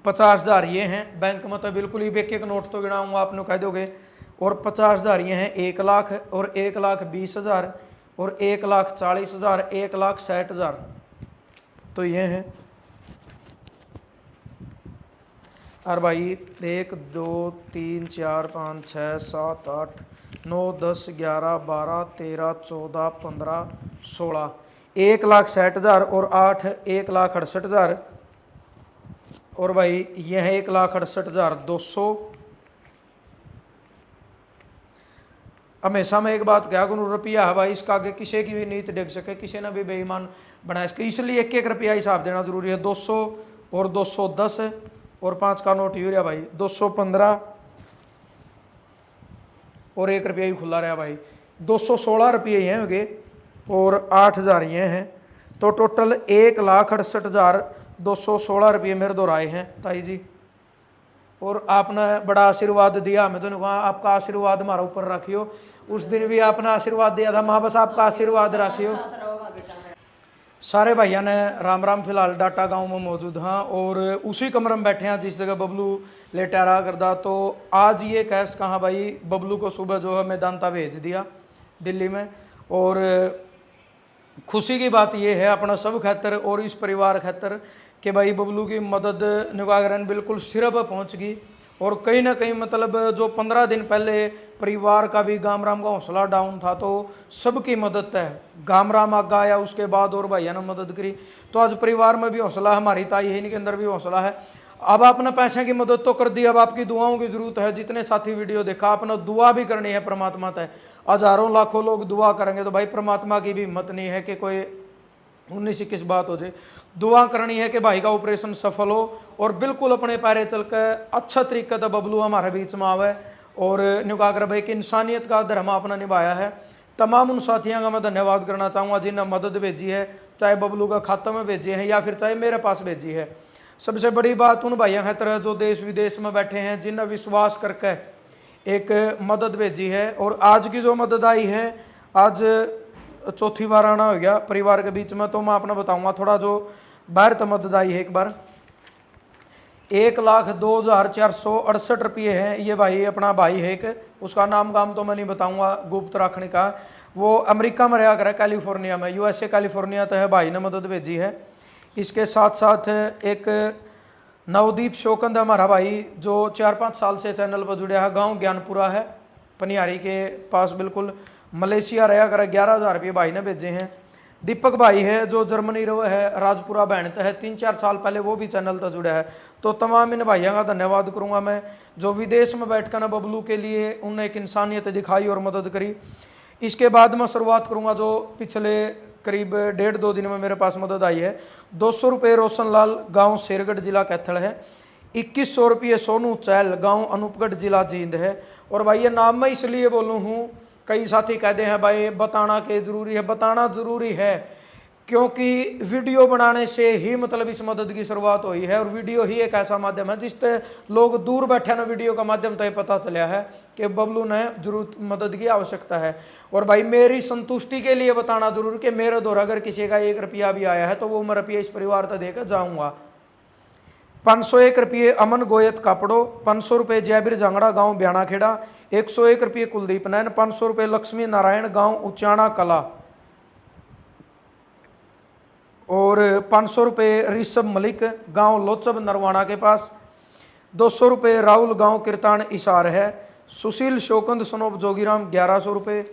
50,000 ये हैं बैंक में, तो बिल्कुल ही एक एक नोट तो गिनाऊंगा आपने कह दोगे। और 50,000 ये हैं 1 लाख, और 1,20,000, और 1,40,000, 1,60,000, तो ये हैं। और भाई 1 2 3 4 5 6 7 8 9 10 11 12 13 14 15 16, 1,60,000 और 8 1,68,000, और भाई ये है 1,68,200। हमेशा मैं एक बात क्या करूँ, रुपया है भाई, इसका आगे किसी की भी नीत देख सके, किसी ने भी बेईमान बनाया इसके, इसलिए एक एक रुपया हिसाब देना जरूरी है। 200 और 210 और 5 का नोट यूरिया भाई 215, और 1 रुपया ही खुला रहा भाई, 216 रुपये ये होंगे, और 8,000 ये हैं, तो टोटल 1,68,216 रुपये मेरे दोहराए हैं ताई जी। और आपने बड़ा आशीर्वाद दिया हमें, तो कहा आपका आशीर्वाद हमारा ऊपर रखियो। उस दिन भी आपने आशीर्वाद दिया था, माँ बस आपका आशीर्वाद रखियो। सारे भैया ने राम राम। फिलहाल डाटा गांव में मौजूद हैं और उसी कमरे में बैठे हैं जिस जगह बबलू लेटा रहा करदा। तो आज ये कैस कहाँ भाई, बबलू को सुबह जो है मैदानता भेज दिया दिल्ली में। और खुशी की बात ये है अपना सब खातर और इस परिवार खातर कि भाई बबलू की मदद निगाहरन बिल्कुल सिर पर पहुँच गई। और कहीं ना कहीं मतलब जो 15 दिन पहले परिवार का भी गामराम का हौसला डाउन था, तो सबकी मदद है। गामराम आगा आया उसके बाद और भैया ने मदद करी, तो आज परिवार में भी हौसला है, हमारी ताई है इनके अंदर भी हौसला है। अब आपने पैसे की मदद तो कर दी, अब आपकी दुआओं की जरूरत है। जितने साथी वीडियो देखा आपने दुआ भी करनी है परमात्मा तय। हजारों लाखों लोग दुआ करेंगे तो भाई परमात्मा की भी हिम्मत नहीं है कि कोई 19-21 बात हो जाए। दुआ करनी है कि भाई का ऑपरेशन सफल हो और बिल्कुल अपने पैरे चल कर अच्छा तरीके से बबलू हमारे बीच में आवे। और निकाकर भाई की इंसानियत का धर्म अपना निभाया है। तमाम उन साथियों का मैं धन्यवाद करना चाहूँगा जिन्हें मदद भेजी है, चाहे बबलू का खाता में भेजे हैं या फिर चाहे मेरे पास भेजी है। सबसे बड़ी बात उन भाइयों की तरह जो देश विदेश में बैठे हैं, जिन्हें विश्वास करके एक मदद भेजी है। और आज की जो मदद आई है, आज चौथी बार आना हो गया परिवार के बीच में, तो मैं अपना बताऊंगा थोड़ा जो बाहर तो मदद आई है। एक बार 1,02,468 रुपये हैं। ये भाई अपना भाई है एक, उसका नाम गाम तो मैं नहीं बताऊंगा, गुप्त रखने का। वो अमेरिका में रहा करे, कैलिफोर्निया में, यूएसए कैलिफोर्निया तो है, भाई ने मदद भेजी है। इसके साथ साथ एक नवदीप शोकंद हमारा भाई जो 4-5 साल से चैनल पर जुड़ा है, गांव ज्ञानपुरा है पनियारी के पास, बिल्कुल मलेशिया रहा करे, 11,000 रुपये भाई ने भेजे हैं। दीपक भाई है जो जर्मनी रहा है, राजपुरा बैंड है, 3-4 साल पहले वो भी चैनल तक जुड़ा है। तो तमाम इन भाइयों का धन्यवाद करूँगा मैं, जो विदेश में बैठकर ना बबलू के लिए उन्हें एक इंसानियत दिखाई और मदद करी। इसके बाद मैं शुरुआत करूँगा जो पिछले करीब 1.5-2 दिन में मेरे पास मदद आई है। 200 रुपये रोशन लाल, गाँव शेरगढ़ जिला कैथल है। 2100 रुपये सोनू चैल, गाँव अनूपगढ़ जिला जींद है। और भाई ये नाम मैं इसलिए बोलूँ हूँ, कई साथी कहते हैं भाई बताना के जरूरी है, बताना जरूरी है क्योंकि वीडियो बनाने से ही मतलब इस मदद की शुरुआत हुई है। और वीडियो ही एक ऐसा माध्यम है जिससे लोग दूर बैठे ना वीडियो का माध्यम तो ये पता चला है कि बबलू ने जरूरत मदद की आवश्यकता है। और भाई मेरी संतुष्टि के लिए बताना जरूर कि मेरे द्वारा अगर किसी का 1 रुपया भी आया है तो वो मैं रुपया इस परिवार तक देकर जाऊँगा। 501 रुपये अमन गोयत कापड़ो, 500 रुपये जयबीर जांगड़ा, गाँव ब्याणा खेड़ा, 101 रुपये कुलदीप नैन, 500 रुपये लक्ष्मी नारायण, गाँव उचाणा कला, और 500 रुपये ऋषभ मलिक, गांव लोचब नरवाना के पास, 200 रुपये राहुल, गांव कीर्तान इशार है, सुशील शोकंद सनोप जोगीराम 1100 रुपये,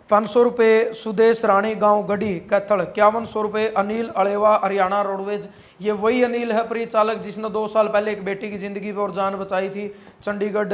500 रुपये सुदेश रानी, गांव गढ़ी कैथल, 5100 रुपये अनिल अलेवा, हरियाणा रोडवेज। ये वही अनिल है परिचालक जिसने 2 साल पहले एक बेटी की जिंदगी पर जान बचाई थी चंडीगढ़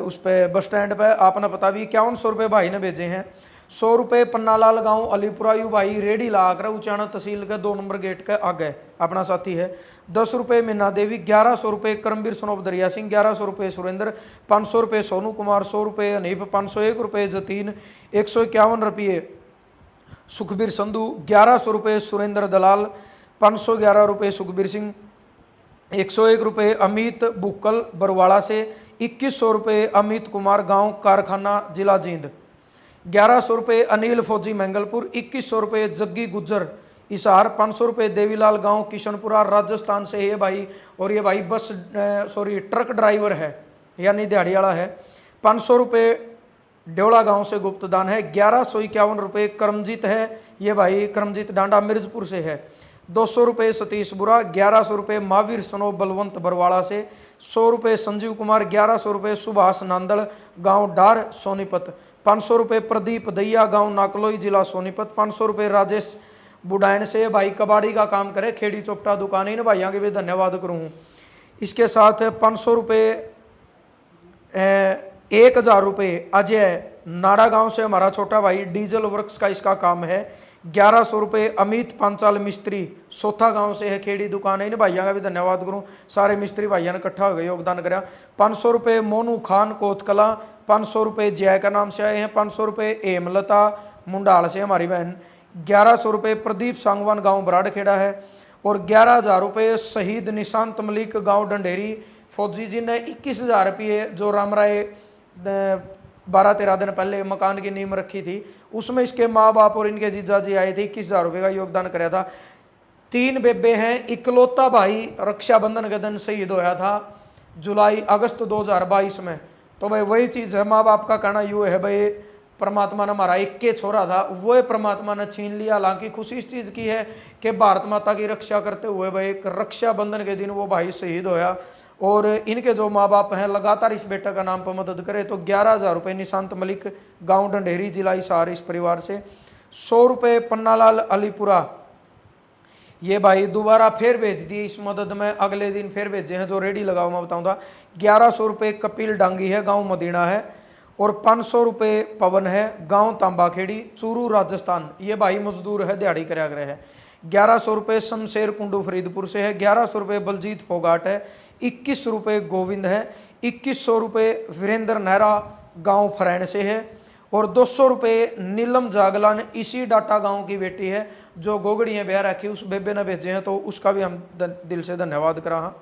उस पे बस स्टैंड पे, आपने पता भी। 5100 रुपये भाई ने भेजे हैं। 100 रुपये पन्नालाल, गाँव अलीपुरा, यू भाई रेडी ला कर उचाना तहसील के 2 नंबर गेट के आगे अपना साथी है। 10 रुपये मीना देवी, 1100 रुपये करमबीर सनोप दरिया सिंह, 1100 रुपये सुरेंद्र, 500 रुपये सोनू कुमार, 100 रुपये हनीफ, 501 रुपये जतीन, 151 रुपये सुखबीर संधू, 1100 रुपये सुरेंद्र दलाल, 511 रुपये सुखबीर सिंह, 101 रुपये अमित बुक्कल बरवाड़ा से, 2100 रुपये अमित कुमार, गांव कारखाना जिला जींद, 1100 रुपये अनिल फौजी मंगलपुर, 2100 रुपये जग्गी गुज्जर इसार 500 रुपये देवीलाल गांव किशनपुरा राजस्थान से है भाई। और ये भाई बस ट्रक ड्राइवर है यानी दिहाड़ी वाला है। 500 रुपये ड्योड़ा गांव से गुप्तदान है। 1151 रुपये करमजीत है, ये भाई करमजीत डांडा मिर्जपुर से है। 200 रुपये सतीश बुरा। 1100 रुपये महावीर सनो बलवंत बरवाड़ा से। 100 रुपये संजीव कुमार। 1100 रुपये सुभाष नांदड़ गांव डार सोनीपत। 500 रुपये प्रदीप दैया गांव नाकलोई जिला सोनीपत। 500 रुपये राजेश बुडायन से, भाई कबाड़ी का काम करे, खेड़ी चोपटा दुकान, इन भाइयों के भी धन्यवाद करूँ। इसके साथ 500 रुपये 1000 रुपये अजय नाड़ा गांव से हमारा छोटा भाई, डीजल वर्क्स का इसका काम है। 1100 रुपये अमित पांचाल मिस्त्री सोथा गांव से है, खेड़ी दुकान है, इन भाइयों का भी धन्यवाद करूं। सारे मिस्त्री भाइयों ने इकट्ठा हो गए योगदान करा। 500 रुपये मोनू खान कोतकला। 500 रुपये जय का नाम से आए हैं। 500 रुपये हेमलता मुंडाल से हमारी बहन। 1100 रुपये प्रदीप सांगवान गांव बराड़खेड़ा है। और 11,000 रुपये शहीद निशांत मलिक गांव डंडेरी फौजी जी ने। 21,000 रुपये जो रामराय 12-13 दिन पहले मकान की नींव रखी थी, उसमें इसके माँ बाप और इनके जीजा जी आए थे। 21,000 रुपये का योगदान कराया था। 3 बेबे हैं। इकलौता भाई रक्षाबंधन के दिन शहीद होया था अगस्त 2022 में। तो भाई वही चीज़ है, माँ बाप का कहना यूँ है भाई परमात्मा ने हमारा एक के छोरा था, वो परमात्मा ने छीन लिया। हालांकि खुशी इस चीज़ की है कि भारत माता की रक्षा करते हुए भाई एक रक्षाबंधन के दिन वो भाई शहीद होया। और इनके जो माँ बाप हैं लगातार इस बेटे का नाम पर मदद करे। तो 11,000 रुपये निशांत मलिक गांव डंडेरी जिला हिसार इस परिवार से। 100 रुपये पन्नालाल अलीपुरा, ये भाई दोबारा फिर भेज दिए इस मदद में, अगले दिन फिर भेजे हैं। जो रेडी लगाओ मैं बताऊंगा। 1100 रुपये कपिल डांगी है, गांव मदीना है। और 500 रुपये पवन है, गांव तांबाखेड़ी चूरू राजस्थान, ये भाई मजदूर है, दिहाड़ी कराया गया है। 1100 रुपये शमशेर कुंडू फरीदपुर से है। 1100 रुपये बलजीत फोगाट है। 21 रुपये गोविंद है। 2100 रुपये वीरेंद्र नेहरा गांव फरैन से है। और 200 रुपये नीलम जागलान इसी डाटा गांव की बेटी है, जो गोगड़ियाँ ब्याह रखी उस बेबे ने भेजे हैं, तो उसका भी हम दिल से धन्यवाद करा।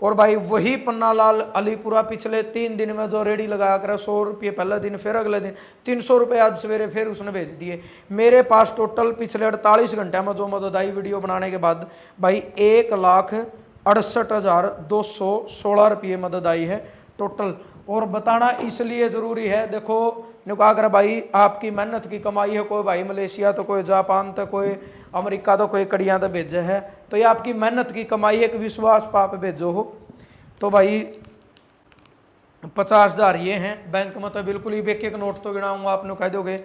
और भाई वही पन्नालाल अलीपुरा पिछले 3 दिन में जो रेडी लगाया कर 100 रुपये पहले दिन, फिर अगले दिन 300 रुपये आज सवेरे फिर उसने भेज दिए। मेरे पास टोटल पिछले 48 घंटे में जो मदद आई वीडियो बनाने के बाद भाई 1,68,216 रुपये मदद आई है टोटल। और बताना इसलिए ज़रूरी है, देखो कहा कर भाई आपकी मेहनत की कमाई है। कोई भाई मलेशिया तो कोई जापान तो कोई अमेरिका तो कोई कड़ियाँ तो भेजे है, तो ये आपकी मेहनत की कमाई है, एक विश्वास पाप भेजो हो। तो भाई 50,000 ये हैं बैंक में, तो बिल्कुल ही एक नोट तो गिनाऊंगा आपने कह दोगे।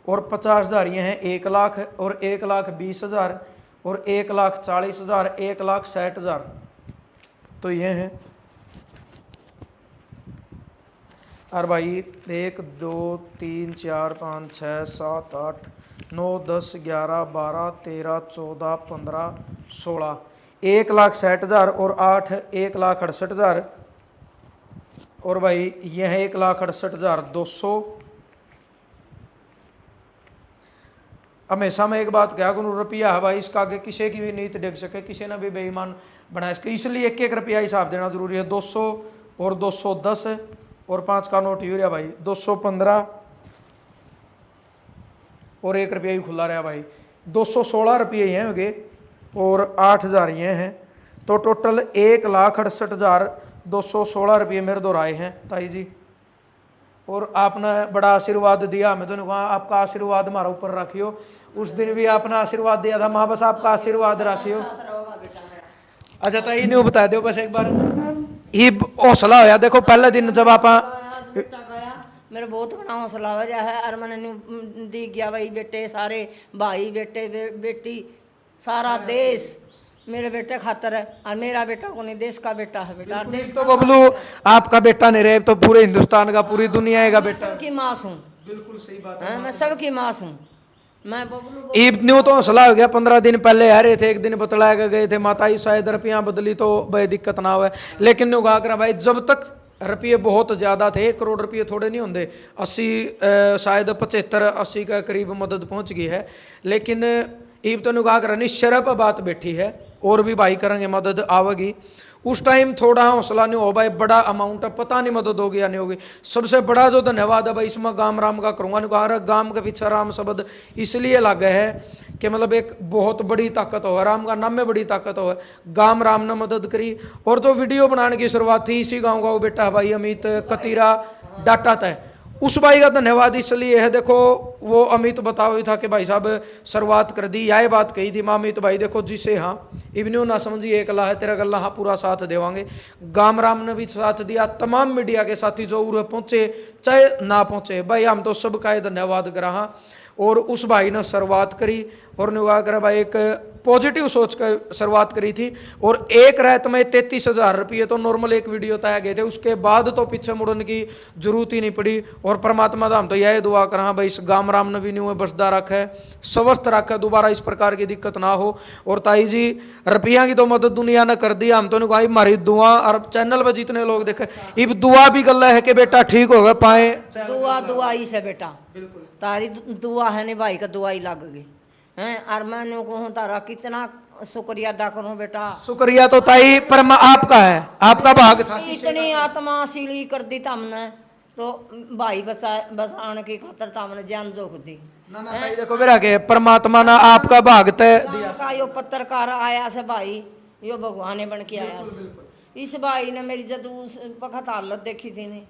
और 50,000 ये हैं, 1 लाख और 1,20,000 और 1,40,000 1,60,000, तो ये हैं। और भाई 1 2 3 4 5 6 7 8 9 10 11 12 13 14 15 16, 1,60,000 और 8 1,68,000। और भाई यह 1,68,200। हमेशा मैं एक बात क्या करूँ, रुपया है भाई, इसका आगे किसी की भी नीति देख सके, किसी ने भी बेईमान बनाया इसके, इसलिए 1-1 रुपया हिसाब देना जरूरी है। 200 और 210 और 5 का नोट यूरिया भाई 215 और 1 रुपया ही खुला रहा भाई, 216 रुपये ये होंगे और 8,000 ये हैं। तो टोटल 1,68,216 रुपये मेरे दोहराए हैं ताई जी। और आपने बड़ा आशीर्वाद दिया हमें, तो कहा आपका आशीर्वाद हमारा ऊपर रखियो। उस दिन भी आपने आशीर्वाद दिया था, माँ बस आपका आशीर्वाद रखियो। अच्छा ताई इन्हें बता दो बस एक बार, ये हौसला होया। देखो पहले दिन जब आप मेरा बहुत बड़ा हौसला हो रहा है। और मैंने दी गया भाई बेटे सारे, भाई बेटे बेटी सारा देश मेरे बेटे खातर है। और मेरा बेटा को नहीं, देश का बेटा है बेटा। देश तो बबलू आपका बेटा नहीं रहे तो पूरे हिंदुस्तान का, पूरी दुनिया का बेटा। सबकी माँ हूँ, बिल्कुल सही बात है, मैं सबकी माँ हूँ। मैं बबलू ईब न्यू तो हौसला हो गया। 15 दिन पहले आ रहे थे, एक दिन बतलाया गए थे माता ही शायद रुपया बदली तो भाई दिक्कत ना हो। लेकिन न्यू कहा कर भाई जब तक रुपये बहुत ज़्यादा थे, 1 करोड़ रुपये थोड़े नहीं होंगे, 80 शायद 75-80 का करीब मदद पहुंच गई है। लेकिन ईब तो नुगा कर निश्चर पर बात बैठी है और भी भाई करेंगे मदद आवेगी। उस टाइम थोड़ा हौसला नहीं हो भाई, बड़ा अमाउंट है, पता नहीं मदद होगी या नहीं होगी। सबसे बड़ा जो धन्यवाद है भाई इसमें गाम राम का करूँगा, नहीं कहा गाम के पीछे राम शब्द इसलिए लगे है कि मतलब एक बहुत बड़ी ताकत हो, राम का नाम में बड़ी ताकत हो। गाम राम ने मदद करी। और जो वीडियो बनाने की शुरुआत थी इसी गाँव का वो बेटा भाई अमित कतीरा डाटा था, उस भाई का धन्यवाद इसलिए है। देखो वो अमित बताओ ही था कि भाई साहब शुरुआत कर दी, यही बात कही थी माँ अमित भाई देखो जिसे हाँ इवन्यू ना समझिए एक ला है तेरा गल्ला, हाँ पूरा साथ देवांगे। गाम राम ने भी साथ दिया, तमाम मीडिया के साथी जो उरे पहुंचे चाहे ना पहुंचे भाई हम तो सबका धन्यवाद करा। हाँ और उस भाई ने शुरुआत करी और निगाह कर भाई एक पॉजिटिव सोच कर शुरुआत करी थी। और एक रात में 33,000 रुपये तो नॉर्मल एक वीडियो तय गए थे, उसके बाद तो पीछे मुड़ने की जरूरत ही नहीं पड़ी। और परमात्मा धाम तो यही दुआ करा भाई इस गाम राम ने भी नहीं बसदा रखे, स्वस्थ रखे, दोबारा इस प्रकार की दिक्कत ना हो। और ताई जी रुपया की तो मदद दुनिया ने कर दी, हम तो नहीं कहा हमारी दुआ और चैनल पर जितने लोग देखे इब दुआ भी गल है कि बेटा ठीक हो गए पाए। दुआ दुआ ही से बेटा, तारी दुआ है नहीं भाई का दुआ ही लग गई हैं। और मैंने कहूँ तारा कितना शुक्रिया अदा करूँ बेटा। शुक्रिया तो ताई पर आपका है, आपका भाग था। इतनी आत्मा सीढ़ी कर दी तमने तो भाई बसाने की खातर तमने जान जोख दी। ना ना भाई देखो मेरा के परमात्मा ना आपका भाग तय दिया। का यो पत्रकार आया से भाई यो भगवान बन के आया से। इस भाई ने मेरी जब उस वक्त हालत देखी थी नहीं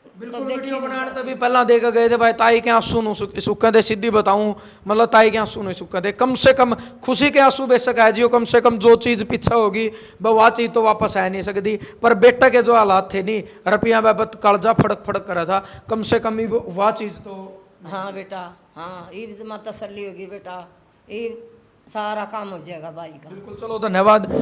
बिल्कुल वीडियो बनाने तभी पहला देख गए थे भाई ताई के आंसू नु सुक्के दे, सीधी बताऊं मतलब ताई के आंसू नहीं सुक्के दे। कम से कम खुशी के आंसू बेशक है जियो, कम से कम जो चीज़ पीछे होगी वह चीज़ तो वापस आ नहीं सकती। पर बेटा के जो हालात थे नहीं रुपया बाबत कालजा फड़क फड़क करा था, कम से कम वह चीज़ तो। हाँ बेटा हाँ ईब जमा तसल्ली होगी बेटा, ये सारा काम हो जाएगा भाई का। बिल्कुल चलो धन्यवाद।